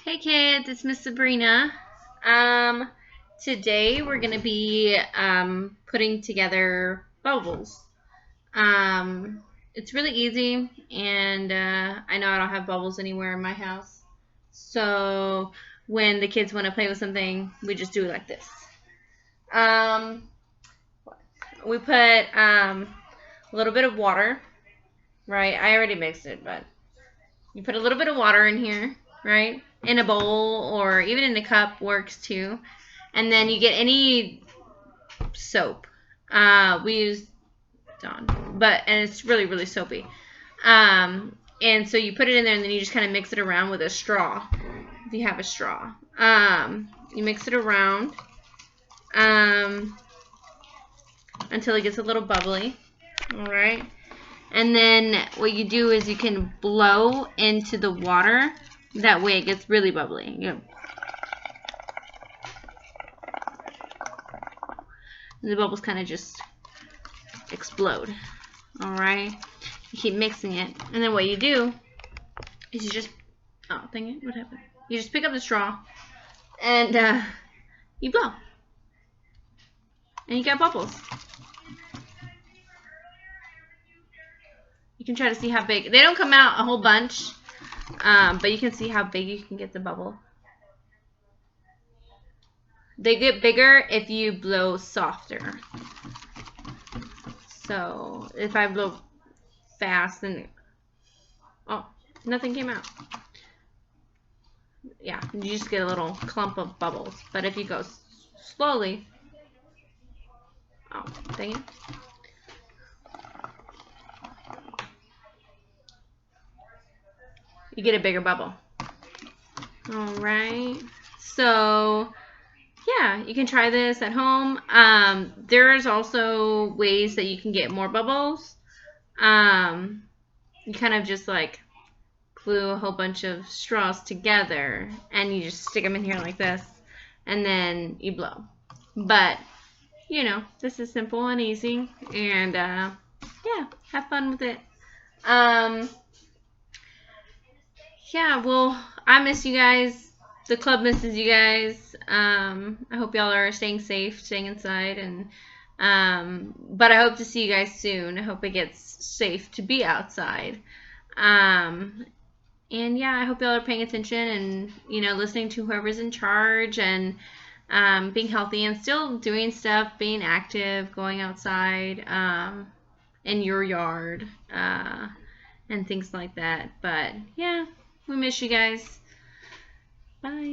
Hey kids, it's Miss Sabrina. Today we're gonna be putting together bubbles. It's really easy, and I know I don't have bubbles anywhere in my house. So when the kids want to play with something, we just do it like this. We put a little bit of water, right? I already mixed it, but you put a little bit of water in here, right? In a bowl or even in a cup works too. And then you get any soap. We use Dawn, and it's really, really soapy. And so you put it in there and then you just kind of mix it around with a straw. If you have a straw. You mix it around until it gets a little bubbly. All right. And then what you do is you can blow into the water. That way it gets really bubbly. And the bubbles kind of just explode. Alright. You keep mixing it. And then what you do is you just... Oh, dang it. What happened? You just pick up the straw. And you blow. And you got bubbles. You can try to see how big. They don't come out a whole bunch, but you can see how big you can get the bubble. They get bigger if you blow softer. So if I blow fast, then oh, nothing came out. Yeah, you just get a little clump of bubbles. But if you go slowly, oh, dang it. You get a bigger bubble. Alright, so yeah, you can try this at home. There's also ways that you can get more bubbles. You kind of just like glue a whole bunch of straws together and you just stick them in here like this and then you blow. But, you know, this is simple and easy and yeah, have fun with it. Yeah, well, I miss you guys. The club misses you guys. I hope y'all are staying safe, staying inside, and but I hope to see you guys soon. I hope it gets safe to be outside. And yeah, I hope y'all are paying attention and listening to whoever's in charge and being healthy and still doing stuff, being active, going outside in your yard and things like that. But yeah. We miss you guys. Bye.